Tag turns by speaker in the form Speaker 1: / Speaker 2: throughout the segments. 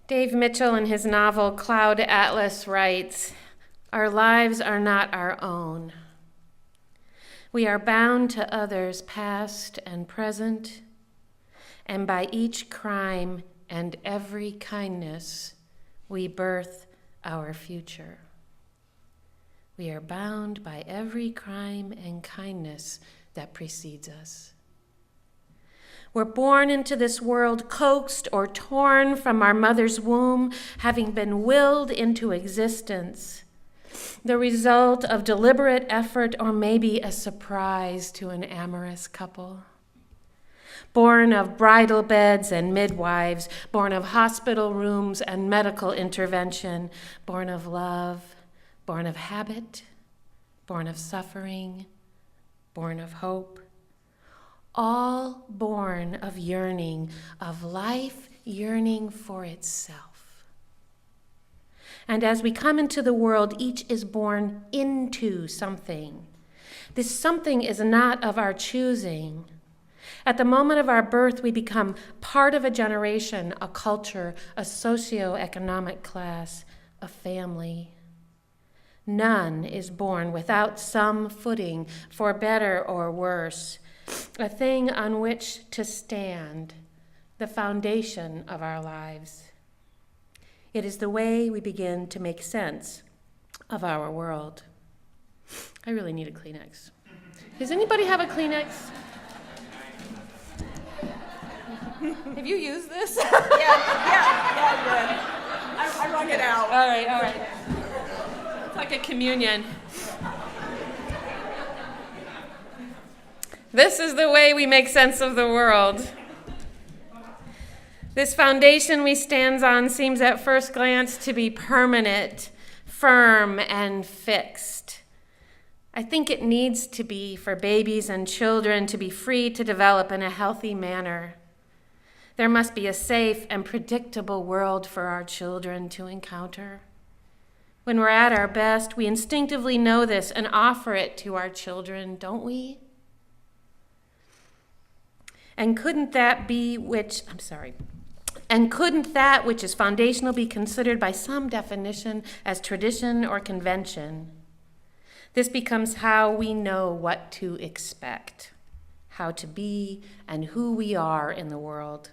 Speaker 1: Dave Mitchell, in his novel Cloud Atlas, writes, "Our lives are not our own. We are bound to others, past and present, and by each crime and every kindness, we birth our future." We are bound by every crime and kindness that precedes us. We're born into this world coaxed or torn from our mother's womb, having been willed into existence, the result of deliberate effort or maybe a surprise to an amorous couple. Born of bridal beds and midwives, born of hospital rooms and medical intervention, born of love, born of habit, born of suffering, born of hope. All born of yearning, of life yearning for itself. And as we come into the world, each is born into something. This something is not of our choosing. At the moment of our birth, we become part of a generation, a culture, a socioeconomic class, a family. None is born without some footing, for better or worse, a thing on which to stand, the foundation of our lives. It is the way we begin to make sense of our world. I really need a Kleenex. Does anybody have a Kleenex? Have you used this?
Speaker 2: Yeah, good. I wrung it out.
Speaker 1: All right. It's like a communion. This is the way we make sense of the world. This foundation we stand on seems at first glance to be permanent, firm, and fixed. I think it needs to be for babies and children to be free to develop in a healthy manner. There must be a safe and predictable world for our children to encounter. When we're at our best, we instinctively know this and offer it to our children, don't we? And couldn't that which is foundational be considered by some definition as tradition or convention? This becomes how we know what to expect, how to be, and who we are in the world.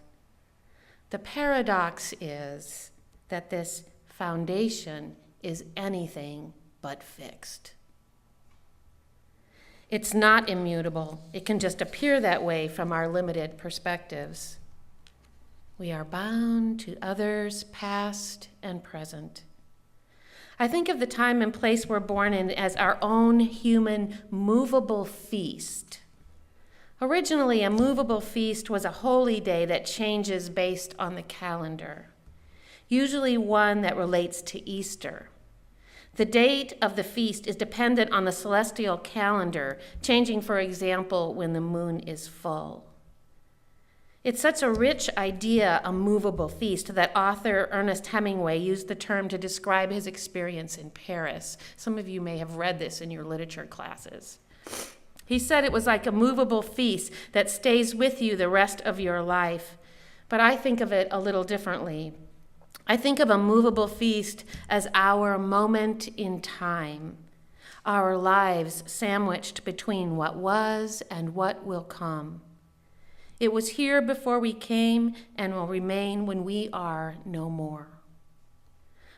Speaker 1: The paradox is that this foundation is anything but fixed. It's not immutable. It can just appear that way from our limited perspectives. We are bound to others, past and present. I think of the time and place we're born in as our own human movable feast. Originally, a movable feast was a holy day that changes based on the calendar, usually one that relates to Easter. The date of the feast is dependent on the celestial calendar, changing, for example, when the moon is full. It's such a rich idea, a movable feast, that author Ernest Hemingway used the term to describe his experience in Paris. Some of you may have read this in your literature classes. He said it was like a movable feast that stays with you the rest of your life, but I think of it a little differently. I think of a movable feast as our moment in time, our lives sandwiched between what was and what will come. It was here before we came and will remain when we are no more.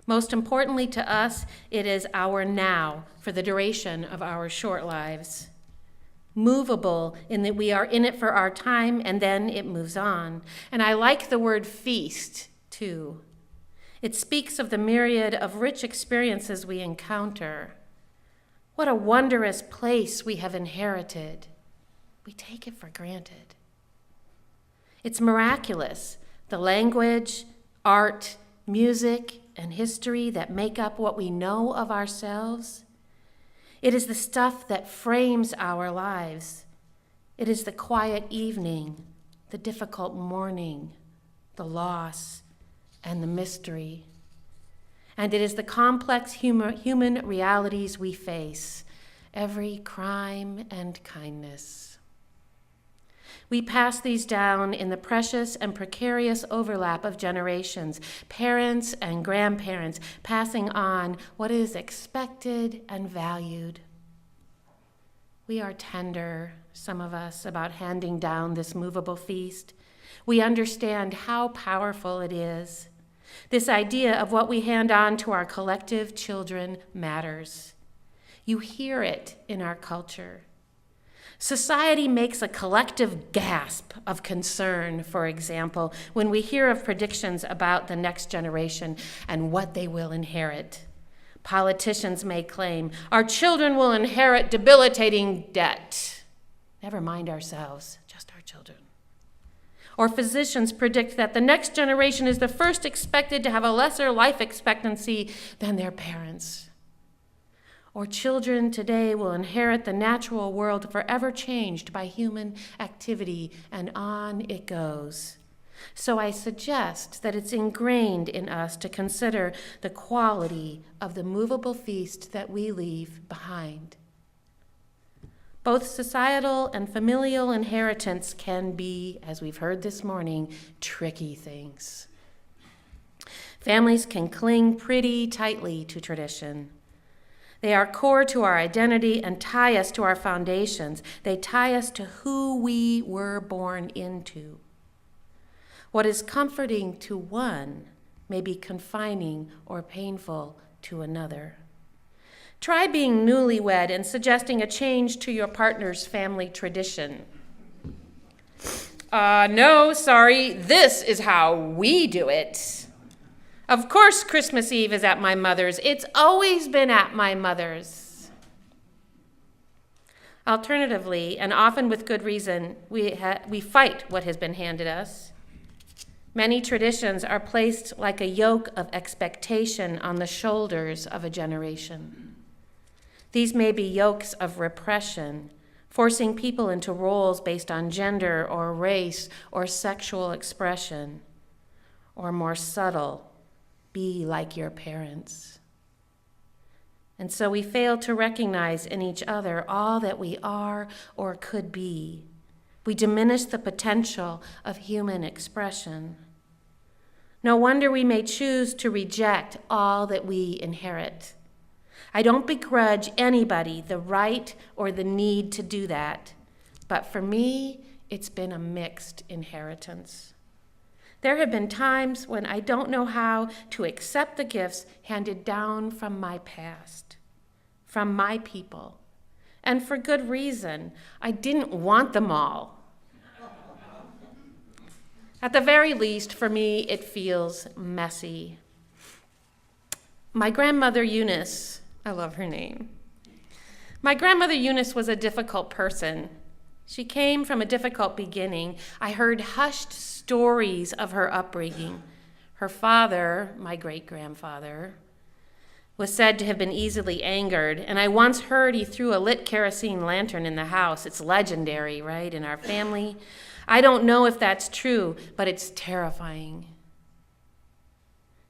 Speaker 1: Most importantly to us, it is our now for the duration of our short lives. Movable in that we are in it for our time and then it moves on. And I like the word feast too. It speaks of the myriad of rich experiences we encounter. What a wondrous place we have inherited. We take it for granted. It's miraculous, the language, art, music, and history that make up what we know of ourselves. It is the stuff that frames our lives. It is the quiet evening, the difficult morning, the loss, and the mystery. And it is the complex human realities we face, every crime and kindness. We pass these down in the precious and precarious overlap of generations, parents and grandparents passing on what is expected and valued. We are tender, some of us, about handing down this movable feast. We understand how powerful it is. This idea of what we hand on to our collective children matters. You hear it in our culture. Society makes a collective gasp of concern, for example, when we hear of predictions about the next generation and what they will inherit. Politicians may claim, our children will inherit debilitating debt. Never mind ourselves, just our children. Or physicians predict that the next generation is the first expected to have a lesser life expectancy than their parents. Or children today will inherit the natural world forever changed by human activity, and on it goes. So I suggest that it's ingrained in us to consider the quality of the movable feast that we leave behind. Both societal and familial inheritance can be, as we've heard this morning, tricky things. Families can cling pretty tightly to tradition. They are core to our identity and tie us to our foundations. They tie us to who we were born into. What is comforting to one may be confining or painful to another. Try being newlywed and suggesting a change to your partner's family tradition. No, sorry, this is how we do it. Of course Christmas Eve is at my mother's. It's always been at my mother's. Alternatively, and often with good reason, we fight what has been handed us. Many traditions are placed like a yoke of expectation on the shoulders of a generation. These may be yokes of repression, forcing people into roles based on gender or race or sexual expression, or more subtle, be like your parents. And so we fail to recognize in each other all that we are or could be. We diminish the potential of human expression. No wonder we may choose to reject all that we inherit. I don't begrudge anybody the right or the need to do that, but for me, it's been a mixed inheritance. There have been times when I don't know how to accept the gifts handed down from my past, from my people, and for good reason. I didn't want them all. At the very least, for me, it feels messy. My grandmother Eunice, I love her name. My grandmother Eunice was a difficult person. She came from a difficult beginning. I heard hushed stories of her upbringing. Her father, my great-grandfather, was said to have been easily angered, and I once heard he threw a lit kerosene lantern in the house. It's legendary, right, in our family? I don't know if that's true, but it's terrifying.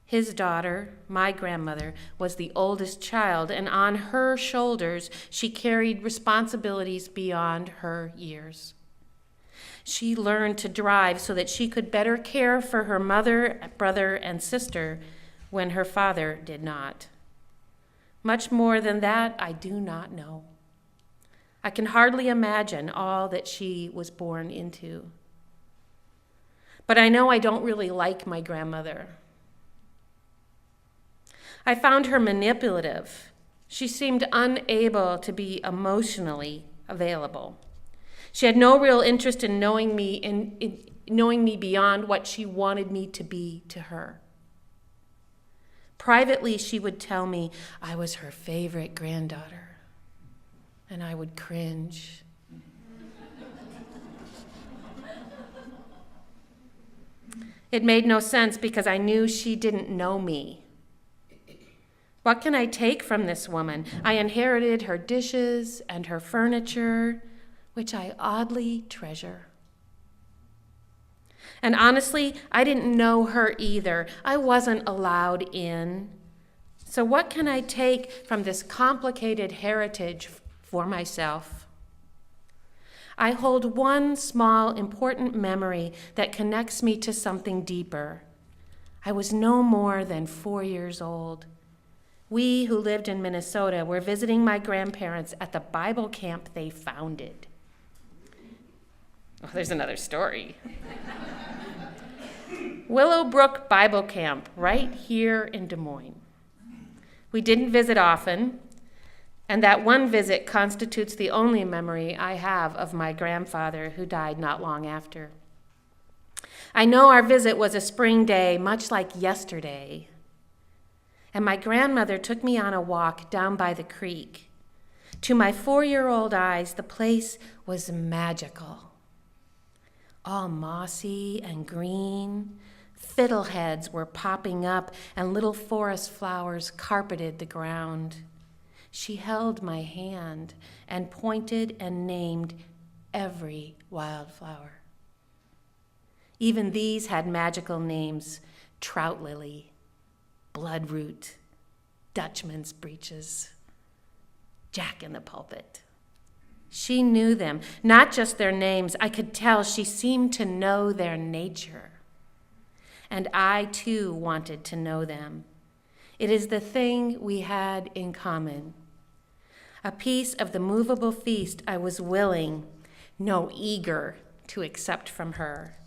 Speaker 1: His daughter, my grandmother, was the oldest child, and on her shoulders she carried responsibilities beyond her years. She learned to drive so that she could better care for her mother, brother, and sister when her father did not. Much more than that, I do not know. I can hardly imagine all that she was born into. But I know I don't really like my grandmother. I found her manipulative. She seemed unable to be emotionally available. She had no real interest in knowing me beyond what she wanted me to be to her. Privately, she would tell me I was her favorite granddaughter, and I would cringe. It made no sense because I knew she didn't know me. What can I take from this woman? I inherited her dishes and her furniture, which I oddly treasure. And honestly, I didn't know her either. I wasn't allowed in. So what can I take from this complicated heritage for myself? I hold one small, important memory that connects me to something deeper. I was no more than 4 years old. We who lived in Minnesota were visiting my grandparents at the Bible camp they founded. Oh, there's another story. Willowbrook Bible Camp, right here in Des Moines. We didn't visit often, and that one visit constitutes the only memory I have of my grandfather who died not long after. I know our visit was a spring day, much like yesterday, and my grandmother took me on a walk down by the creek. To my 4-year-old eyes, the place was magical. All mossy and green, fiddleheads were popping up, and little forest flowers carpeted the ground. She held my hand and pointed and named every wildflower. Even these had magical names: trout lily, bloodroot, Dutchman's breeches, Jack in the pulpit. She knew them, not just their names. I could tell she seemed to know their nature. And I, too, wanted to know them. It is the thing we had in common. A piece of the movable feast I was willing, no, eager, to accept from her.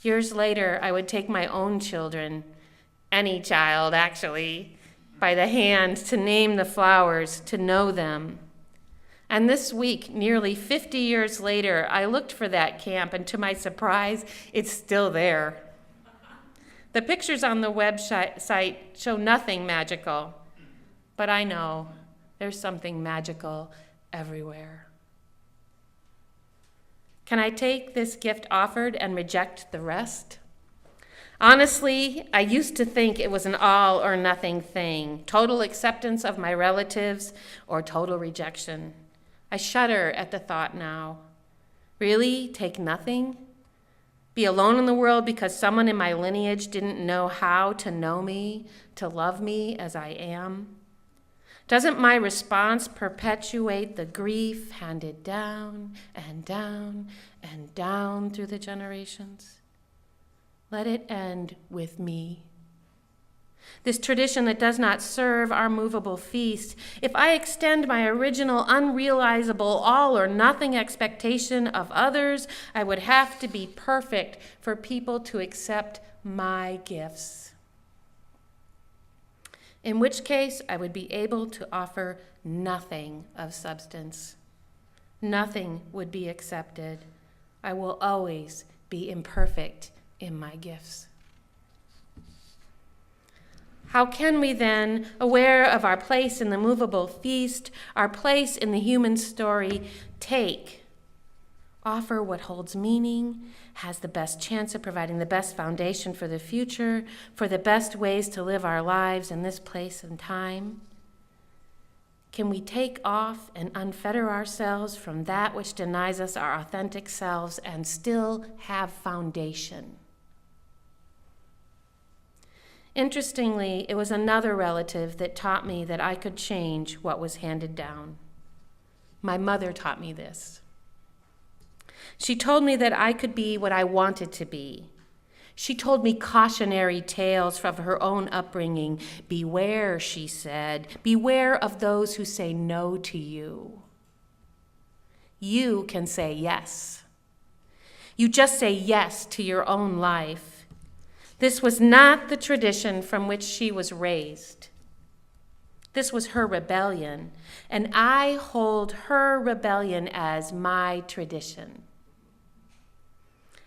Speaker 1: Years later, I would take my own children, any child actually, by the hand to name the flowers, to know them. And this week, nearly 50 years later, I looked for that camp, and to my surprise, it's still there. The pictures on the website show nothing magical, but I know there's something magical everywhere. Can I take this gift offered and reject the rest? Honestly, I used to think it was an all or nothing thing, total acceptance of my relatives or total rejection. I shudder at the thought now. Really, take nothing? Be alone in the world because someone in my lineage didn't know how to know me, to love me as I am? Doesn't my response perpetuate the grief handed down and down and down through the generations? Let it end with me. This tradition that does not serve our movable feast, if I extend my original unrealizable all or nothing expectation of others, I would have to be perfect for people to accept my gifts. In which case, I would be able to offer nothing of substance. Nothing would be accepted. I will always be imperfect in my gifts. How can we then, aware of our place in the movable feast, our place in the human story, offer what holds meaning, has the best chance of providing the best foundation for the future, for the best ways to live our lives in this place and time? Can we take off and unfetter ourselves from that which denies us our authentic selves and still have foundation? Interestingly, it was another relative that taught me that I could change what was handed down. My mother taught me this. She told me that I could be what I wanted to be. She told me cautionary tales from her own upbringing. Beware, she said, beware of those who say no to you. You can say yes. You just say yes to your own life. This was not the tradition from which she was raised. This was her rebellion, and I hold her rebellion as my tradition.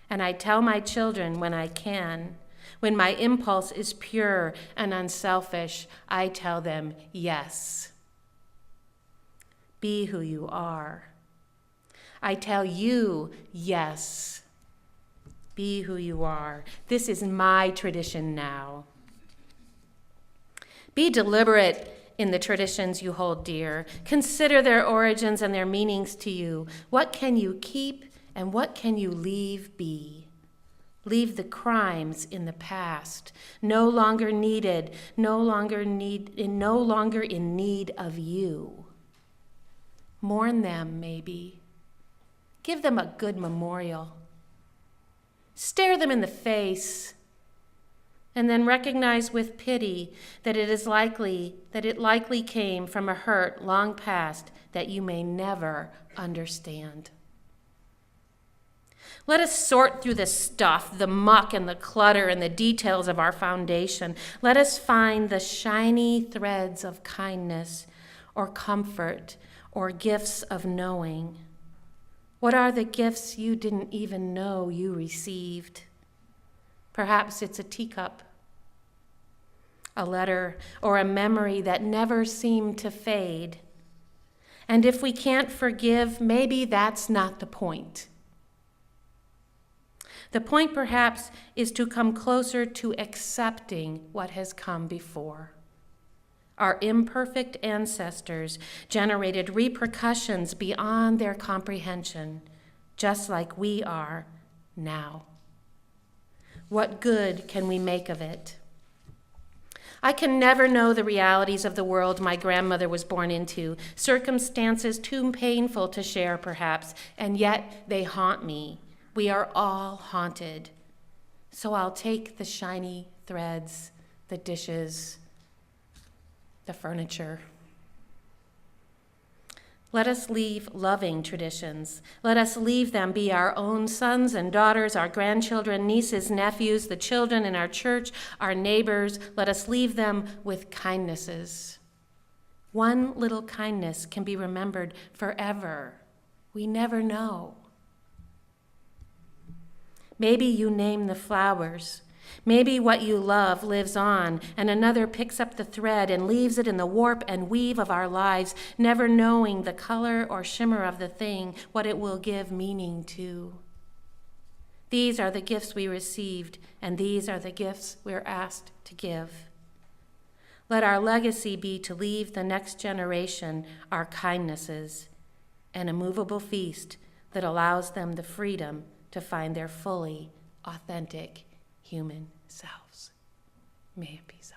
Speaker 1: And I tell my children when I can, when my impulse is pure and unselfish, I tell them, yes. Be who you are. I tell you, yes. Be who you are. This is my tradition now. Be deliberate in the traditions you hold dear. Consider their origins and their meanings to you. What can you keep and what can you leave be? Leave the crimes in the past, no longer needed, no longer in need of you. Mourn them, maybe. Give them a good memorial. Stare them in the face, and then recognize with pity that it likely came from a hurt long past that you may never understand. Let us sort through the stuff, the muck and the clutter and the details of our foundation. Let us find the shiny threads of kindness or comfort or gifts of knowing. What are the gifts you didn't even know you received? Perhaps it's a teacup, a letter, or a memory that never seemed to fade. And if we can't forgive, maybe that's not the point. The point, perhaps, is to come closer to accepting what has come before. Our imperfect ancestors generated repercussions beyond their comprehension, just like we are now. What good can we make of it? I can never know the realities of the world my grandmother was born into, circumstances too painful to share, perhaps, and yet they haunt me. We are all haunted. So I'll take the shiny threads, the dishes, the furniture. Let us leave loving traditions. Let us leave them be our own sons and daughters, our grandchildren, nieces, nephews, the children in our church, our neighbors. Let us leave them with kindnesses. One little kindness can be remembered forever. We never know. Maybe you name the flowers. Maybe what you love lives on, and another picks up the thread and leaves it in the warp and weave of our lives, never knowing the color or shimmer of the thing, what it will give meaning to. These are the gifts we received, and these are the gifts we're asked to give. Let our legacy be to leave the next generation our kindnesses, an immovable feast that allows them the freedom to find their fully authentic human selves. May it be so.